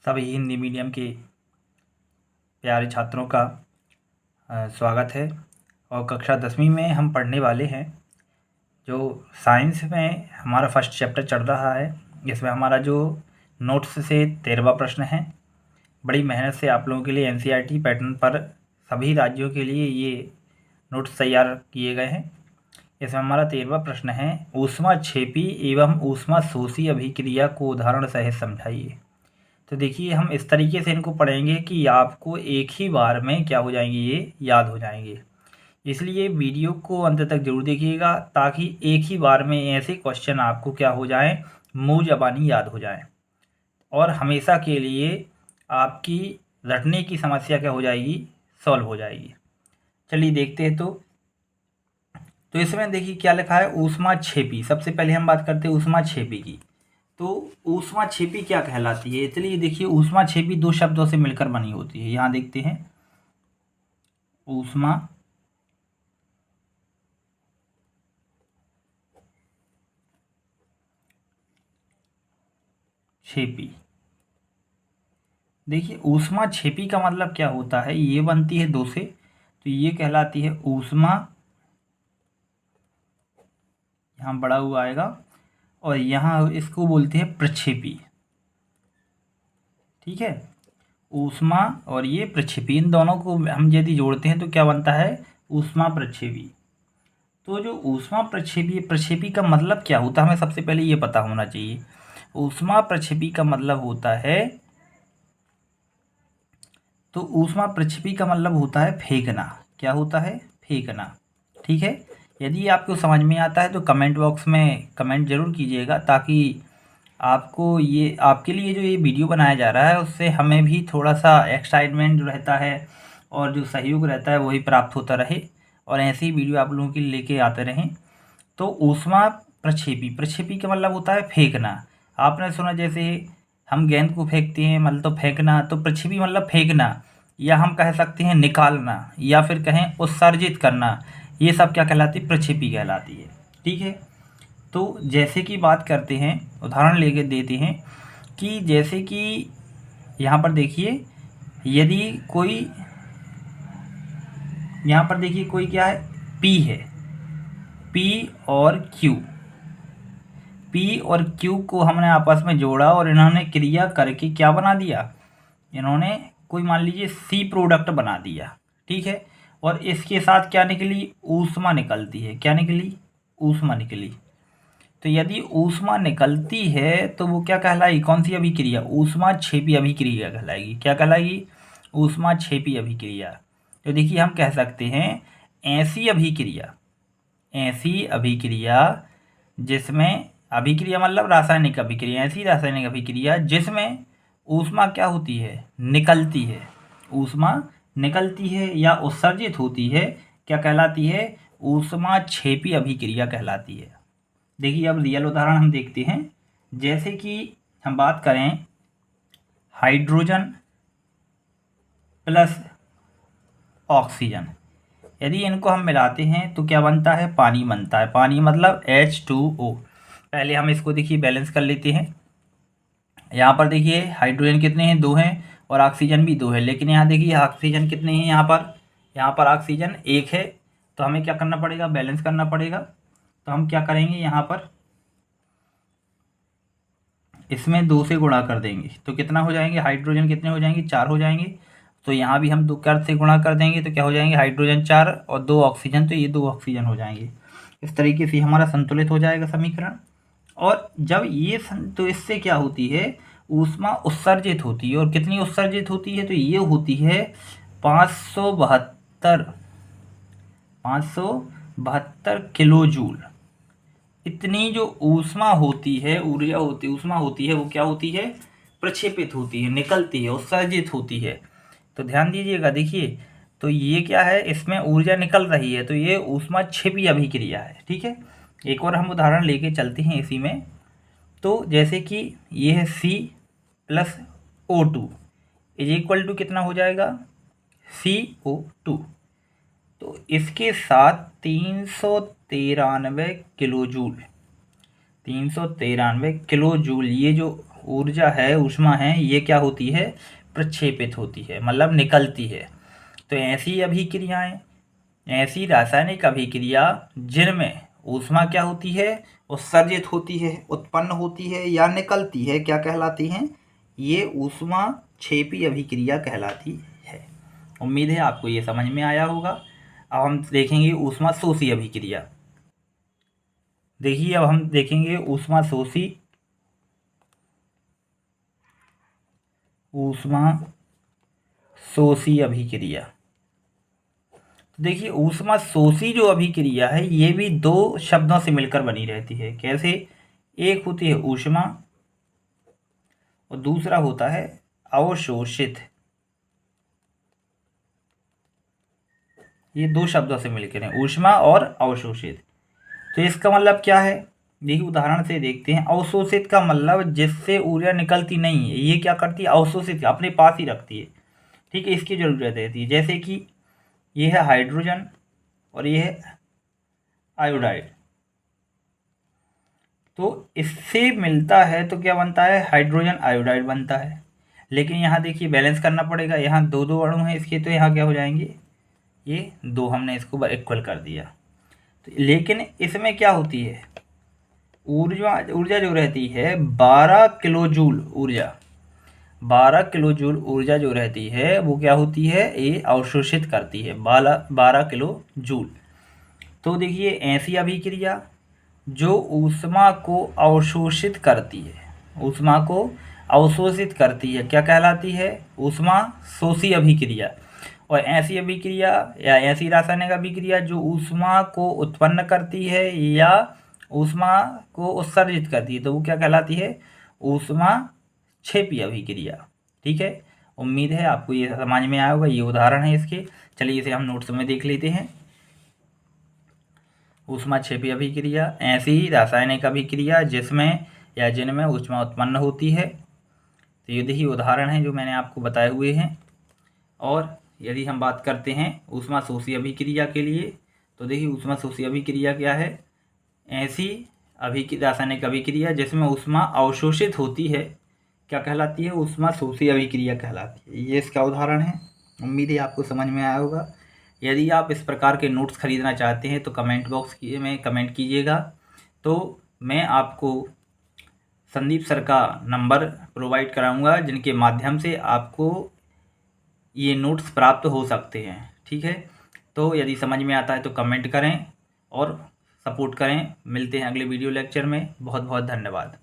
सभी हिंदी मीडियम के प्यारे छात्रों का स्वागत है। और कक्षा 10वीं में हम पढ़ने वाले हैं। जो साइंस में हमारा फर्स्ट चैप्टर चल रहा है, इसमें हमारा जो नोट्स से 13वां प्रश्न है। बड़ी मेहनत से आप लोगों के लिए एनसीईआरटी पैटर्न पर सभी राज्यों के लिए ये नोट्स तैयार किए गए हैं। इसमें हमारा 13वां प्रश्न है, ऊष्माक्षेपी एवं ऊष्माशोषी अभिक्रिया को उदाहरण सहित समझाइए। तो देखिए, हम इस तरीके से इनको पढ़ेंगे कि आपको एक ही बार में क्या हो जाएंगे, ये याद हो जाएंगे। इसलिए वीडियो को अंत तक जरूर देखिएगा ताकि एक ही बार में ऐसे क्वेश्चन आपको क्या हो जाए, मुँह ज़बानी याद हो जाए और हमेशा के लिए आपकी रटने की समस्या क्या हो जाएगी, सॉल्व हो जाएगी। चलिए देखते हैं। तो इसमें देखिए क्या लिखा है, ऊष्माक्षेपी। सबसे पहले हम बात करते हैं ऊष्माक्षेपी की। तो ऊष्माक्षेपी क्या कहलाती है? चलिए देखिए, ऊष्माक्षेपी दो शब्दों से मिलकर बनी होती है। यहाँ देखते हैं, ऊष्मा क्षेपी। देखिए, ऊष्माक्षेपी का मतलब क्या होता है, ये बनती है दो से, तो ये कहलाती है ऊष्मा, यहाँ बड़ा हुआ आएगा, और यहाँ इसको बोलते हैं प्रक्षेपी। ठीक है, ऊष्मा और ये प्रक्षेपी, इन दोनों को हम यदि जोड़ते हैं तो क्या बनता है, ऊष्मा प्रक्षेपी। तो जो ऊष्मा प्रक्षेपी का मतलब क्या होता है, हमें सबसे पहले ये पता होना चाहिए। ऊष्मा प्रक्षेपी का मतलब होता है, तो ऊष्मा प्रक्षेपी का मतलब होता है फेंकना। क्या होता है, फेंकना। ठीक है, यदि आपको समझ में आता है तो कमेंट बॉक्स में कमेंट जरूर कीजिएगा, ताकि आपको ये, आपके लिए जो ये वीडियो बनाया जा रहा है उससे हमें भी थोड़ा सा एक्साइटमेंट जो रहता है और जो सहयोग रहता है वही प्राप्त होता रहे, और ऐसे ही वीडियो आप लोगों के लिए लेके आते रहें। तो ऊष्मा प्रक्षेपी का मतलब होता है फेंकना। आपने सुना, जैसे हम गेंद को फेंकते हैं मतलब तो फेंकना, तो प्रक्षेपी मतलब फेंकना, या हम कह सकते हैं निकालना, या फिर कहें उत्सर्जित करना। ये सब क्या कहलाती है, प्रक्षेपी कहलाती है। ठीक है, तो जैसे कि बात करते हैं, उदाहरण लेके देते हैं कि जैसे कि यहाँ पर देखिए, यदि कोई, यहाँ पर देखिए कोई क्या है, पी है, पी और क्यू। पी और क्यू को हमने आपस में जोड़ा और इन्होंने क्रिया करके क्या बना दिया, इन्होंने कोई मान लीजिए सी प्रोडक्ट बना दिया। ठीक है, और इसके साथ क्या निकली, ऊष्मा निकलती है। क्या निकली, ऊष्मा निकली। तो यदि ऊष्मा निकलती है तो वो क्या कहलाएगी, कौन सी अभिक्रिया, ऊष्माक्षेपी अभिक्रिया कहलाएगी। क्या कहलाएगी, ऊष्माक्षेपी अभिक्रिया। तो देखिए, हम कह सकते हैं ऐसी अभिक्रिया, ऐसी अभिक्रिया जिसमें, अभिक्रिया मतलब रासायनिक अभिक्रिया, ऐसी रासायनिक अभिक्रिया जिसमें ऊष्मा क्या होती है, निकलती है। ऊष्मा निकलती है या उत्सर्जित होती है, क्या कहलाती है, ऊष्माक्षेपी अभिक्रिया कहलाती है। देखिए, अब रियल उदाहरण हम देखते हैं। जैसे कि हम बात करें हाइड्रोजन प्लस ऑक्सीजन, यदि इनको हम मिलाते हैं तो क्या बनता है, पानी बनता है। पानी मतलब H2O। पहले हम इसको देखिए बैलेंस कर लेते हैं। यहाँ पर देखिए हाइड्रोजन कितने हैं, दो हैं, और ऑक्सीजन भी दो है। लेकिन यहाँ देखिए ऑक्सीजन कितने हैं, यहाँ पर ऑक्सीजन एक है। तो हमें क्या करना पड़ेगा, बैलेंस करना पड़ेगा। तो हम क्या करेंगे, यहाँ पर इसमें दो से गुणा कर देंगे तो कितना हो जाएंगे, हाइड्रोजन कितने हो जाएंगे, चार हो जाएंगे। तो यहाँ भी हम दो कर से गुणा कर देंगे तो क्या हो जाएंगे, हाइड्रोजन चार और दो ऑक्सीजन, तो ये दो ऑक्सीजन हो जाएंगे। इस तरीके से हमारा संतुलित हो जाएगा समीकरण। और जब ये तो इससे क्या होती है, ऊष्मा उत्सर्जित होती है। और कितनी उत्सर्जित होती है, तो ये होती है 572 किलो जूल। इतनी जो ऊष्मा होती है, ऊर्जा होती है, ऊष्मा होती है, वो क्या होती है, प्रक्षेपित होती है, निकलती है, उत्सर्जित होती है। तो ध्यान दीजिएगा, देखिए, तो ये क्या है, इसमें ऊर्जा निकल रही है, तो ये ऊष्माक्षेपी अभिक्रिया है। ठीक है, एक और हम उदाहरण लेके चलते हैं इसी में। तो जैसे कि ये है C+O2 इज इक्वल टू कितना हो जाएगा, CO2। तो इसके साथ 393 किलो जूल, 393 किलो जूल ये जो ऊर्जा है, ऊष्मा है, ये क्या होती है, प्रक्षेपित होती है, मतलब निकलती है। तो ऐसी अभिक्रियाएं, ऐसी रासायनिक अभिक्रिया जिनमें ऊष्मा क्या होती है, उत्सर्जित होती है, उत्पन्न होती है या निकलती है, क्या कहलाती हैं, ये ऊष्मा क्षेपी अभिक्रिया कहलाती है। उम्मीद है आपको ये समझ में आया होगा। अब हम देखेंगे ऊष्मा शोषी अभिक्रिया। देखिए अब हम देखेंगे ऊष्मा शोषी अभिक्रिया। देखिए ऊष्मा शोषी जो अभिक्रिया है ये भी दो शब्दों से मिलकर बनी रहती है। कैसे, एक होती है ऊष्मा और दूसरा होता है अवशोषित। ये दो शब्दों से मिलकर हैं, ऊष्मा और अवशोषित। तो इसका मतलब क्या है, देखिए उदाहरण से देखते हैं। अवशोषित का मतलब जिससे ऊर्जा निकलती नहीं है, ये क्या करती है, अवशोषित अपने पास ही रखती है, ठीक है, इसकी जरूरत रहती है। जैसे कि ये है हाइड्रोजन और ये है आयोडाइड, तो इससे मिलता है तो क्या बनता है, हाइड्रोजन आयोडाइड बनता है। लेकिन यहाँ देखिए बैलेंस करना पड़ेगा, यहाँ दो दो अणु हैं इसके, तो यहाँ क्या हो जाएंगे, ये दो, हमने इसको इक्वल कर दिया। तो लेकिन इसमें क्या होती है, ऊर्जा जो रहती है 12 किलो जूल ऊर्जा, 12 किलो जूल ऊर्जा जो रहती है वो क्या होती है, ये अवशोषित करती है 12 किलो जूल। तो देखिए ऐसी अभिक्रिया जो ऊष्मा को अवशोषित करती है, ऊष्मा को अवशोषित करती है, क्या कहलाती है, ऊष्मा शोषी अभिक्रिया। और ऐसी अभिक्रिया या ऐसी रासायनिक अभिक्रिया जो ऊष्मा को उत्पन्न करती है या ऊष्मा को उत्सर्जित करती है, तो वो क्या कहलाती है, ऊष्मा क्षेपी अभिक्रिया। ठीक है, उम्मीद है आपको ये समझ में आया होगा। ये उदाहरण है इसके, चलिए इसे हम नोट्स में देख लेते हैं। ऊष्मा क्षेपी अभिक्रिया, ऐसी रासायनिक अभिक्रिया जिसमें या जिनमें ऊष्मा उत्पन्न होती है। तो ये देखिए उदाहरण है जो मैंने आपको बताए हुए हैं। और यदि हम बात करते हैं ऊष्मा शोषी अभिक्रिया के लिए, तो देखिए ऊष्मा शोषी अभिक्रिया क्या है, ऐसी रासायनिक अभिक्रिया जिसमें ऊष्मा अवशोषित होती है, क्या कहलाती है, ऊष्मा शोषी अभिक्रिया कहलाती है। ये इसका उदाहरण है। उम्मीद है आपको समझ में आया होगा। यदि आप इस प्रकार के नोट्स खरीदना चाहते हैं तो कमेंट बॉक्स में कमेंट कीजिएगा, तो मैं आपको संदीप सर का नंबर प्रोवाइड कराऊंगा जिनके माध्यम से आपको ये नोट्स प्राप्त हो सकते हैं। ठीक है, तो यदि समझ में आता है तो कमेंट करें और सपोर्ट करें। मिलते हैं अगले वीडियो लेक्चर में। बहुत बहुत धन्यवाद।